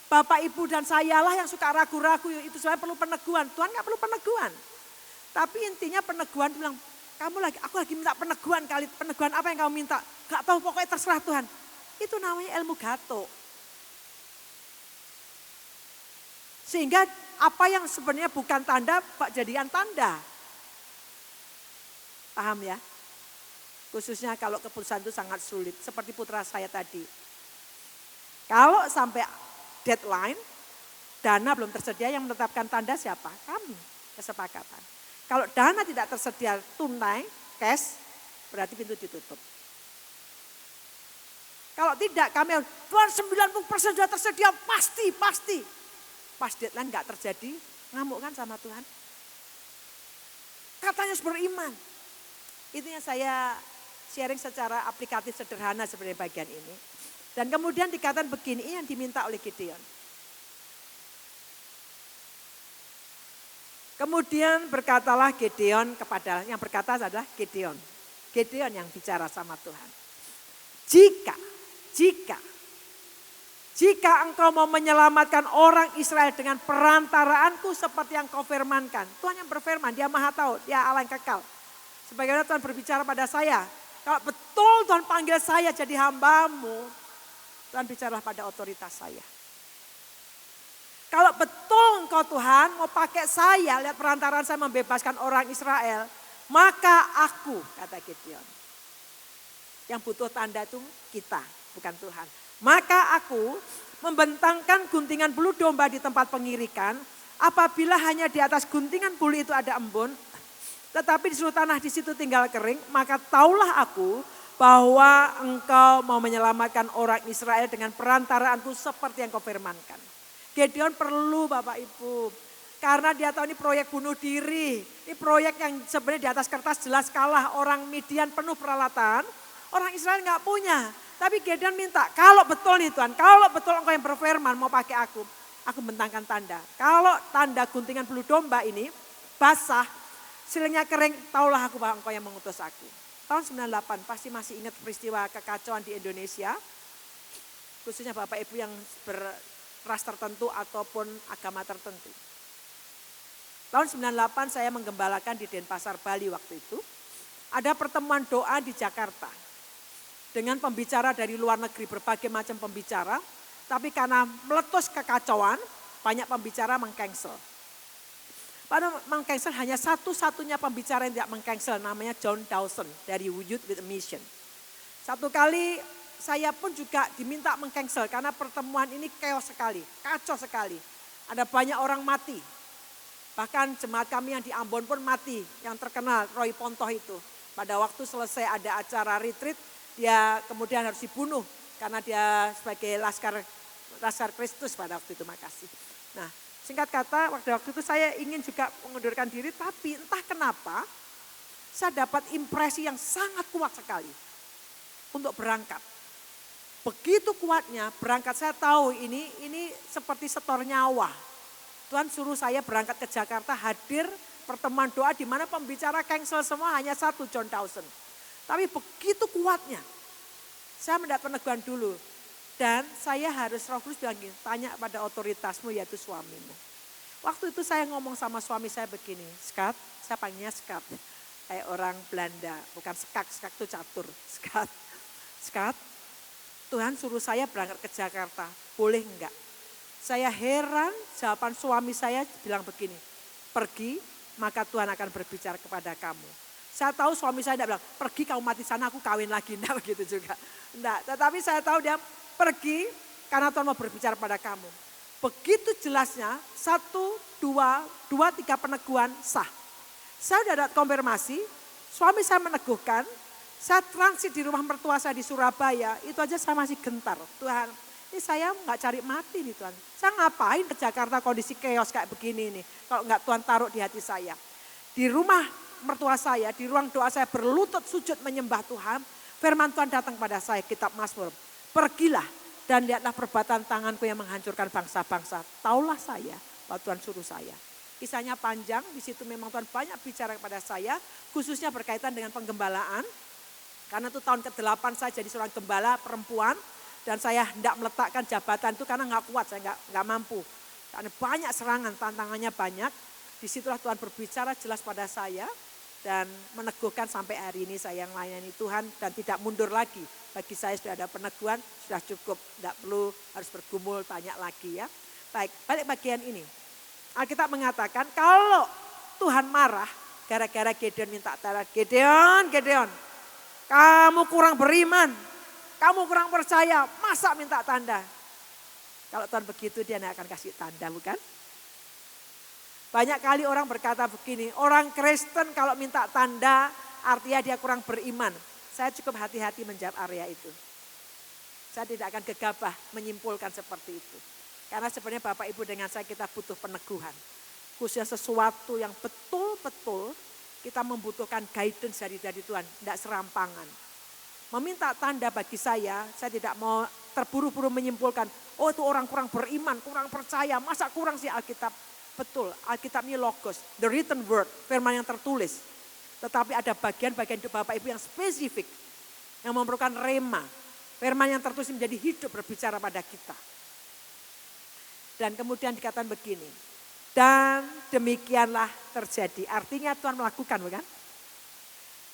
Bapak Ibu dan sayalah yang suka ragu-ragu, itu sebenarnya perlu peneguhan. Tuhan gak perlu peneguhan. Tapi intinya peneguhan, dia bilang, aku lagi minta peneguhan kali, peneguhan apa yang kamu minta? Gak tahu, pokoknya terserah Tuhan. Itu namanya ilmu gatuk. Sehingga apa yang sebenarnya bukan tanda, Pak jadikan tanda. Paham ya? Khususnya kalau keputusan itu sangat sulit. Seperti putra saya tadi. Kalau sampai deadline, dana belum tersedia, yang menetapkan tanda siapa? Kami, kesepakatan. Kalau dana tidak tersedia tunai, cash, berarti pintu ditutup. Kalau tidak, kami Tuhan 90% sudah tersedia, pasti. Pas deadline gak terjadi, ngamuk kan sama Tuhan. Katanya harus beriman. Itu yang saya sharing secara aplikatif sederhana sebenarnya bagian ini. Dan kemudian dikatakan begini, yang diminta oleh Gideon. Kemudian berkatalah Gideon kepada, yang berkata adalah Gideon. Gideon yang bicara sama Tuhan. Jika engkau mau menyelamatkan orang Israel dengan perantaraanku seperti yang kau firmankan. Tuhan yang berfirman, dia maha tahu, dia Allah yang kekal. Sebagaimana Tuhan berbicara pada saya. Kalau betul Tuhan panggil saya jadi hambamu, Tuhan bicaralah pada otoritas saya. Kalau betul engkau Tuhan mau pakai saya, lihat perantaraan saya membebaskan orang Israel. Maka aku, kata Gideon. Yang butuh tanda itu kita, bukan Tuhan. Maka aku membentangkan guntingan bulu domba di tempat pengirikan. Apabila hanya di atas guntingan bulu itu ada embun, tetapi di seluruh tanah di situ tinggal kering, maka taulah aku bahwa engkau mau menyelamatkan orang Israel dengan perantaraanku seperti yang kau firmankan. Gideon perlu Bapak Ibu, karena dia tahu ini proyek bunuh diri. Ini proyek yang sebenarnya di atas kertas jelas kalah, orang Midian penuh peralatan, orang Israel nggak punya. Tapi Gideon minta, kalau betul nih Tuhan, kalau betul engkau yang berfirman mau pakai aku bentangkan tanda. Kalau tanda guntingan bulu domba ini basah, silingnya kering, taulah aku bahwa engkau yang mengutus aku. Tahun 98 pasti masih ingat peristiwa kekacauan di Indonesia, khususnya Bapak Ibu yang berras tertentu ataupun agama tertentu. Tahun 98 saya menggembalakan di Denpasar, Bali waktu itu. Ada pertemuan doa di Jakarta. Dengan pembicara dari luar negeri, berbagai macam pembicara. Tapi karena meletus kekacauan, banyak pembicara mengcancel. Padahal mengcancel hanya satu-satunya pembicara yang tidak mengcancel, namanya John Dawson dari Youth with a Mission. Satu kali saya pun juga diminta mengcancel karena pertemuan ini chaos sekali, kacau sekali. Ada banyak orang mati. Bahkan jemaat kami yang di Ambon pun mati, yang terkenal Roy Pontoh itu. Pada waktu selesai ada acara retreat, dia kemudian harus dibunuh karena dia sebagai laskar Kristus pada waktu itu, makasih. Nah, singkat kata waktu itu saya ingin juga mengundurkan diri, tapi entah kenapa saya dapat impresi yang sangat kuat sekali untuk berangkat. Begitu kuatnya berangkat, saya tahu ini seperti setor nyawa. Tuhan suruh saya berangkat ke Jakarta, hadir pertemuan doa di mana pembicara cancel semua, hanya satu John Dawson. Tapi begitu kuatnya, saya mendapat peneguhan dulu. Dan saya harus, Roh Kudus bilang gini, tanya pada otoritasmu yaitu suamimu. Waktu itu saya ngomong sama suami saya begini, Skat, saya panggilnya Skat. Kayak orang Belanda, bukan skak itu catur. Skat, Tuhan suruh saya berangkat ke Jakarta, boleh enggak? Saya heran, jawaban suami saya bilang begini, pergi, maka Tuhan akan berbicara kepada kamu. Saya tahu suami saya tidak bilang, pergi kamu mati sana aku kawin lagi. Enggak begitu juga. Enggak, tetapi saya tahu dia pergi karena Tuhan mau berbicara pada kamu. Begitu jelasnya, 1, 2, 3 peneguhan sah. Saya sudah ada konfirmasi, suami saya meneguhkan, saya transit di rumah mertua saya di Surabaya, itu aja saya masih gentar. Tuhan, ini saya nggak cari mati nih Tuhan. Saya ngapain ke Jakarta kondisi chaos kayak begini nih. Kalau nggak Tuhan taruh di hati saya. Di rumah mertua saya, di ruang doa saya berlutut sujud menyembah Tuhan. Firman Tuhan datang pada saya, kitab Mazmur. Pergilah dan lihatlah perbuatan tanganku yang menghancurkan bangsa-bangsa. Taulah saya bahwa Tuhan suruh saya. Kisahnya panjang, di situ memang Tuhan banyak bicara kepada saya. Khususnya berkaitan dengan penggembalaan. Karena itu tahun ke-8 saya jadi seorang gembala perempuan. Dan saya hendak meletakkan jabatan itu karena nggak kuat, saya nggak mampu. Karena banyak serangan, tantangannya banyak. Disitulah Tuhan berbicara jelas pada saya. Dan meneguhkan sampai hari ini saya yang melayani Tuhan dan tidak mundur lagi. Bagi saya sudah ada peneguhan, sudah cukup. Tidak perlu harus bergumul banyak lagi ya. Baik, balik bagian ini. Alkitab mengatakan kalau Tuhan marah gara-gara Gideon minta tanda. Gideon, kamu kurang beriman, kamu kurang percaya, masa minta tanda? Kalau Tuhan begitu dia tidak akan kasih tanda, bukan? Banyak kali orang berkata begini, orang Kristen kalau minta tanda artinya dia kurang beriman. Saya cukup hati-hati menjawab area itu. Saya tidak akan gegabah menyimpulkan seperti itu. Karena sebenarnya Bapak Ibu dengan saya kita butuh peneguhan. Khususnya sesuatu yang betul-betul kita membutuhkan guidance dari Tuhan, tidak serampangan. Meminta tanda bagi saya tidak mau terburu-buru menyimpulkan, oh itu orang kurang beriman, kurang percaya, masa kurang sih Alkitab. Betul, Alkitab ini logos, the written word, firman yang tertulis. Tetapi ada bagian-bagian hidup Bapak Ibu yang spesifik, yang memerlukan rema. Firman yang tertulis menjadi hidup berbicara pada kita. Dan kemudian dikatakan begini, dan demikianlah terjadi. Artinya Tuhan melakukan, bukan?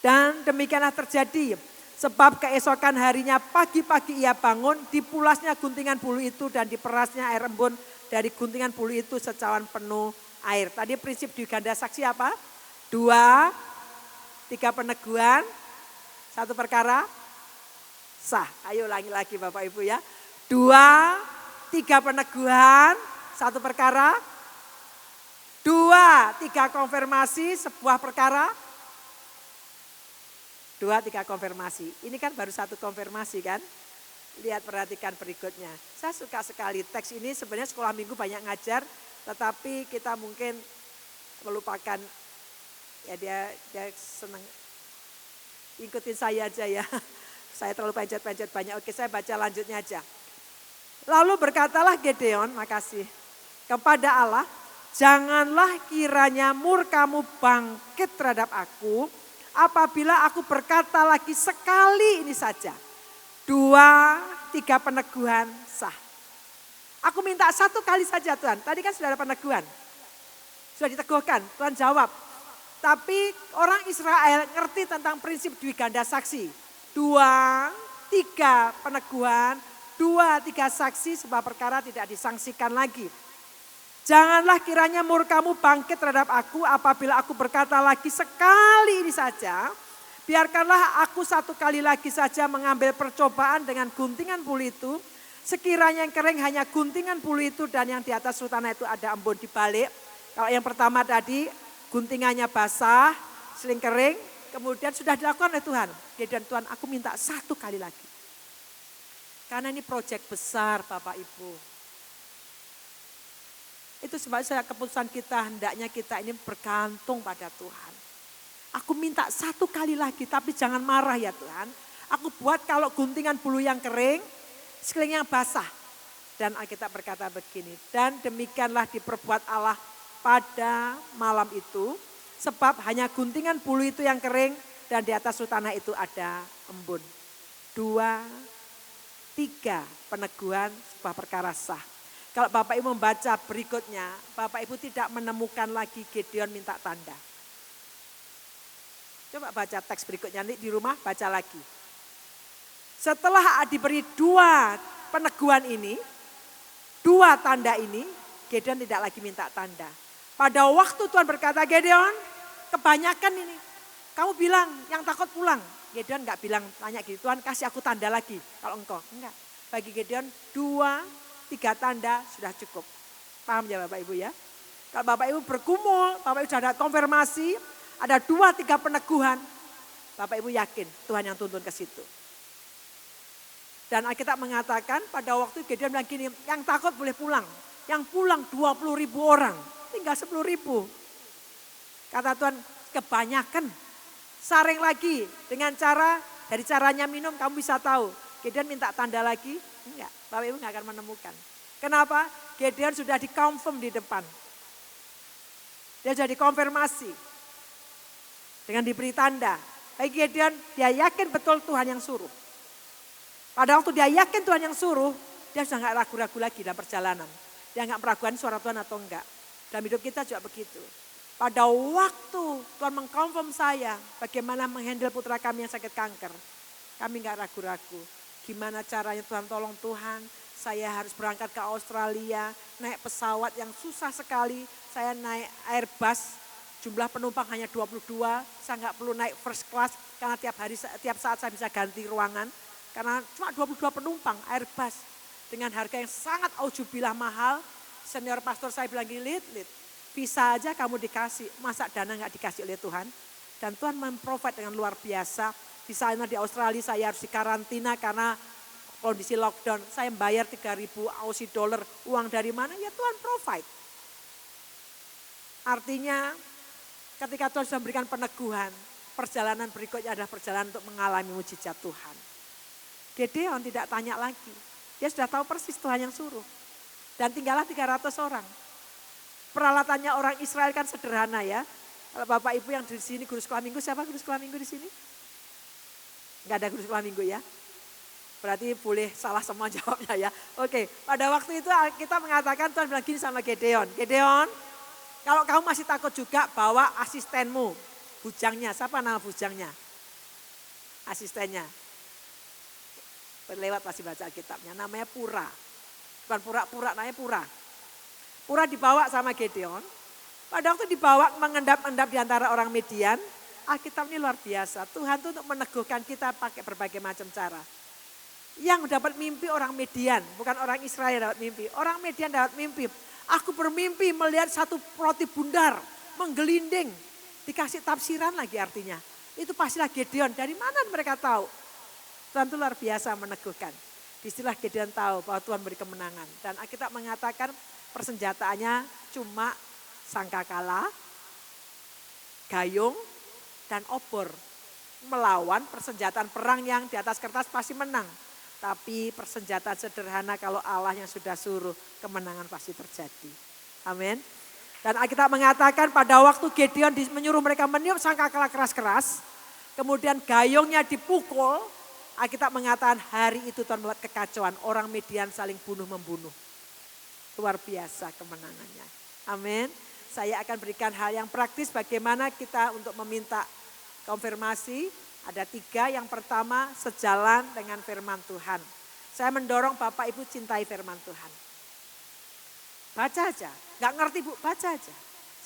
Dan demikianlah terjadi. Sebab keesokan harinya pagi-pagi ia bangun, dipulasnya guntingan bulu itu dan diperasnya air embun dari guntingan bulu itu secawan penuh air. Tadi prinsip di ganda saksi apa? 2, 3 peneguhan, 1 perkara sah. Ayo ulangi lagi Bapak Ibu ya. 2, 3 peneguhan, 1 perkara. 2, 3 konfirmasi, sebuah perkara. 2, 3 konfirmasi. Ini kan baru 1 konfirmasi kan. Lihat perhatikan berikutnya. Saya suka sekali teks ini sebenarnya sekolah minggu banyak ngajar. Tetapi kita mungkin melupakan. Ya dia senang. Ikutin saya aja ya. Saya terlalu pencet-pencet banyak. Oke saya baca lanjutnya aja. Lalu berkatalah Gideon, makasih, kepada Allah, janganlah kiranya murkamu bangkit terhadap aku, apabila aku berkata lagi sekali ini saja. 2, 3 peneguhan sah. Aku minta 1 kali saja Tuhan, tadi kan sudah ada peneguhan. Sudah diteguhkan, Tuhan jawab. Tapi orang Israel ngerti tentang prinsip dwi ganda saksi. 2, 3 peneguhan, 2, 3 saksi sebab perkara tidak disangsikan lagi. Janganlah kiranya murkamu bangkit terhadap aku apabila aku berkata lagi sekali ini saja. Biarkanlah aku 1 kali lagi saja mengambil percobaan dengan guntingan bulu itu. Sekiranya yang kering hanya guntingan bulu itu dan yang di atas rutana itu ada embun di balik. Kalau yang pertama tadi guntingannya basah, seling kering. Kemudian sudah dilakukan oleh Tuhan. Dan Tuhan aku minta 1 kali lagi. Karena ini proyek besar Bapak Ibu. Itu sebabnya keputusan kita hendaknya kita ini bergantung pada Tuhan. Aku minta 1 kali lagi tapi jangan marah ya Tuhan. Aku buat kalau guntingan bulu yang kering, sekelilingnya basah. Dan Alkitab berkata begini, dan demikianlah diperbuat Allah pada malam itu. Sebab hanya guntingan bulu itu yang kering dan di atas tanah itu ada embun. 2, 3 peneguhan sebuah perkara sah. Kalau Bapak Ibu membaca berikutnya, Bapak Ibu tidak menemukan lagi Gideon minta tanda. Coba baca teks berikutnya di rumah, baca lagi. Setelah diberi 2 peneguhan ini, 2 tanda ini, Gideon tidak lagi minta tanda. Pada waktu Tuhan berkata, Gideon, kebanyakan ini. Kamu bilang yang takut pulang. Gideon enggak bilang, tanya gitu, Tuhan kasih aku tanda lagi. Kalau engkau, enggak. Bagi Gideon 2-3 tanda sudah cukup. Paham ya Bapak Ibu ya? Kalau Bapak Ibu bergumul, Bapak Ibu sudah ada konfirmasi, ada 2-3 peneguhan, Bapak Ibu yakin Tuhan yang tuntun ke situ. Dan Alkitab mengatakan pada waktu Gideon bilang gini, yang takut boleh pulang. Yang pulang 20.000 orang, tinggal 10.000. Kata Tuhan, kebanyakan. Saring lagi dengan cara, dari caranya minum kamu bisa tahu. Gideon minta tanda lagi, enggak. Bapak Ibu enggak akan menemukan. Kenapa? Gideon sudah di-confirm di depan. Dia sudah dikonfirmasi. Dengan diberi tanda. Bagi Gideon, dia yakin betul Tuhan yang suruh. Pada waktu dia yakin Tuhan yang suruh, dia sudah enggak ragu-ragu lagi dalam perjalanan. Dia enggak meragukan suara Tuhan atau enggak. Dalam hidup kita juga begitu. Pada waktu Tuhan mengkonfirm saya, bagaimana menghandle putra kami yang sakit kanker. Kami enggak ragu-ragu. Gimana caranya Tuhan, tolong Tuhan. Saya harus berangkat ke Australia, naik pesawat yang susah sekali. Saya naik Airbus, jumlah penumpang hanya 22. Saya nggak perlu naik first class karena tiap saat saya bisa ganti ruangan. Karena cuma 22 penumpang Airbus dengan harga yang sangat aujubillah mahal. Senior pastor saya bilang gini, Lid, visa aja kamu dikasih, masa dana nggak dikasih oleh Tuhan? Dan Tuhan memprovide dengan luar biasa. Di sana di Australia saya harus dikarantina karena kondisi lockdown, saya bayar 3.000 Aussie dollar, uang dari mana? Ya Tuhan provide. Artinya ketika Tuhan sudah memberikan peneguhan, perjalanan berikutnya adalah perjalanan untuk mengalami mujizat Tuhan. Gideon tidak tanya lagi, dia sudah tahu persis Tuhan yang suruh. Dan tinggallah 300 orang. Peralatannya orang Israel kan sederhana ya. Kalau Bapak Ibu yang di sini guru sekolah minggu, siapa guru sekolah minggu di sini? Enggak ada guru sekolah minggu ya. Berarti boleh salah semua jawabnya ya. Oke, pada waktu itu kita mengatakan Tuhan bilang gini sama Gideon. Gideon, kalau kamu masih takut juga bawa asistenmu, bujangnya. Siapa nama bujangnya? Asistennya. Berlewat pasti baca Alkitabnya, namanya Pura. Bukan pura-pura, namanya Pura. Pura dibawa sama Gideon. Pada waktu dibawa mengendap-endap di antara orang Midian, Alkitab ini luar biasa. Tuhan itu untuk meneguhkan kita pakai berbagai macam cara. Yang dapat mimpi orang Midian, bukan orang Israel dapat mimpi. Orang Midian dapat mimpi. Aku bermimpi melihat satu roti bundar menggelinding. Dikasih tafsiran lagi artinya. Itu pastilah Gideon. Dari mana mereka tahu? Tuhan itu luar biasa meneguhkan. Istilah Gideon tahu bahwa Tuhan beri kemenangan. Dan Alkitab mengatakan persenjataannya cuma sangkakala, gayung, dan obor. Melawan persenjataan perang yang di atas kertas pasti menang. Tapi persenjataan sederhana kalau Allah yang sudah suruh, kemenangan pasti terjadi. Amin. Dan Alkitab mengatakan pada waktu Gideon menyuruh mereka meniup sangkakala keras-keras, kemudian gayungnya dipukul, Alkitab mengatakan hari itu Tuhan membuat kekacauan, orang Midian saling bunuh-membunuh. Luar biasa kemenangannya. Amin. Saya akan berikan hal yang praktis bagaimana kita untuk meminta konfirmasi. Ada 3, yang pertama sejalan dengan firman Tuhan. Saya mendorong Bapak Ibu cintai firman Tuhan. Baca aja, gak ngerti Bu, baca aja.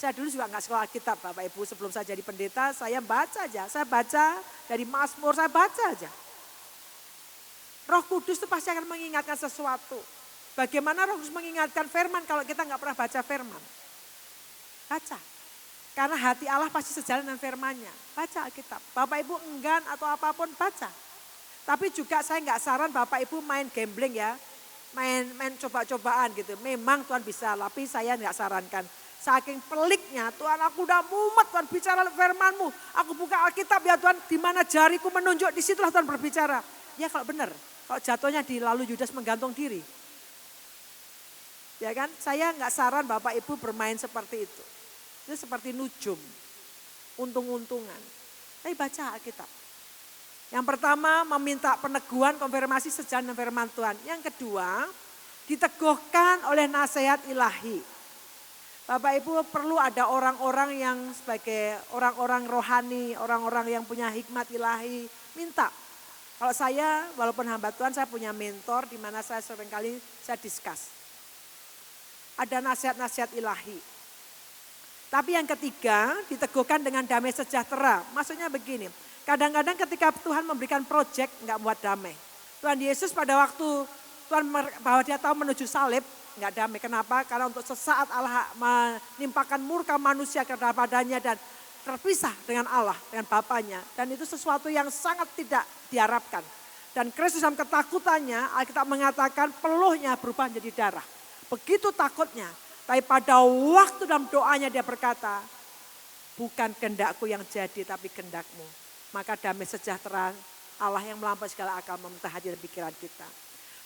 Saya dulu juga gak sekolah Alkitab Bapak Ibu, sebelum saya jadi pendeta saya baca aja. Saya baca dari Mazmur, saya baca aja. Roh Kudus itu pasti akan mengingatkan sesuatu. Bagaimana Roh Kudus mengingatkan firman kalau kita gak pernah baca firman? Baca. Karena hati Allah pasti sejalan dengan firman-Nya. Baca Alkitab. Bapak Ibu enggan atau apapun baca. Tapi juga saya nggak saran Bapak Ibu main gambling ya. Main coba-cobaan gitu. Memang Tuhan bisa, tapi saya nggak sarankan. Saking peliknya Tuhan, aku udah mumet Tuhan bicara firman-Mu. Aku buka Alkitab ya Tuhan, di mana jariku menunjuk, disitulah Tuhan berbicara. Ya kalau benar, kalau jatuhnya di lalu Yudas menggantung diri. Ya kan, saya nggak saran Bapak Ibu bermain seperti itu. Itu seperti nujum, untung-untungan. Tapi baca Alkitab. Yang pertama meminta peneguhan, konfirmasi sejalan dengan firman Tuhan. Yang kedua, diteguhkan oleh nasihat ilahi. Bapak Ibu perlu ada orang-orang yang sebagai orang-orang rohani, orang-orang yang punya hikmat ilahi. Minta. Kalau saya, walaupun hamba Tuhan, saya punya mentor di mana saya seringkali saya discuss. Ada nasihat-nasihat ilahi. Tapi yang ketiga diteguhkan dengan damai sejahtera. Maksudnya begini, kadang-kadang ketika Tuhan memberikan proyek nggak buat damai. Tuhan Yesus pada waktu Tuhan bahwa dia tahu menuju salib nggak damai. Kenapa? Karena untuk sesaat Allah menimpakan murka manusia kepadanya dan terpisah dengan Allah, dengan Bapaknya. Dan itu sesuatu yang sangat tidak diharapkan. Dan Kristus dalam ketakutannya, Alkitab mengatakan peluhnya berubah menjadi darah. Begitu takutnya. Tapi pada waktu dalam doanya dia berkata, bukan kehendakku yang jadi tapi kehendakmu. Maka damai sejahtera Allah yang melampaui segala akal memerintah hati dan pikiran kita.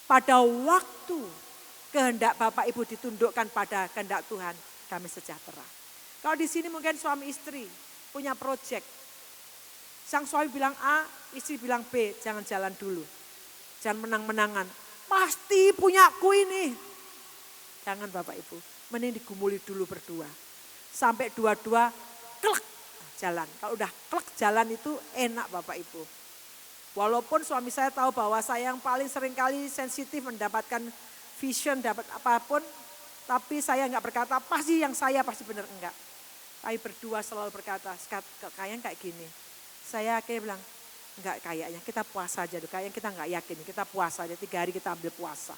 Pada waktu kehendak Bapak Ibu ditundukkan pada kehendak Tuhan, damai sejahtera. Kalau di sini mungkin suami istri punya proyek. Sang suami bilang A, istri bilang B, jangan jalan dulu. Jangan menang-menangan. Pasti punyaku ini. Jangan Bapak Ibu, mending digumuli dulu berdua. Sampai dua-dua klek jalan. Kalau udah klek jalan itu enak Bapak Ibu. Walaupun suami saya tahu bahwa saya yang paling seringkali sensitif mendapatkan vision, dapat apapun. Tapi saya enggak berkata, pasti yang saya pasti benar, enggak. Tapi berdua selalu berkata, kayaknya kayak gini. Saya kayak bilang, enggak kayaknya kita puasa aja dulu. Kayaknya kita enggak yakin, kita puasa aja 3 hari kita ambil puasa.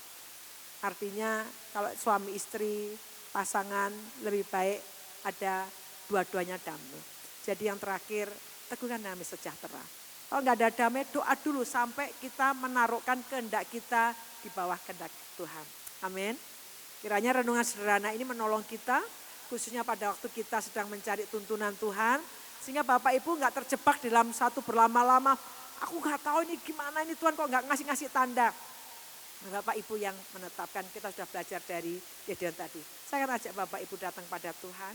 Artinya kalau suami istri pasangan lebih baik ada dua-duanya damai. Jadi yang terakhir teguhkan damai sejahtera. Kalau nggak ada damai doa dulu sampai kita menaruhkan kehendak kita di bawah kehendak Tuhan. Amin. Kiranya renungan sederhana ini menolong kita khususnya pada waktu kita sedang mencari tuntunan Tuhan. Sehingga Bapak Ibu nggak terjebak dalam satu berlama-lama. Aku nggak tahu ini gimana ini Tuhan kok nggak ngasih tanda. Bapak Ibu yang menetapkan, kita sudah belajar dari Gideon tadi. Saya akan ajak Bapak Ibu datang pada Tuhan.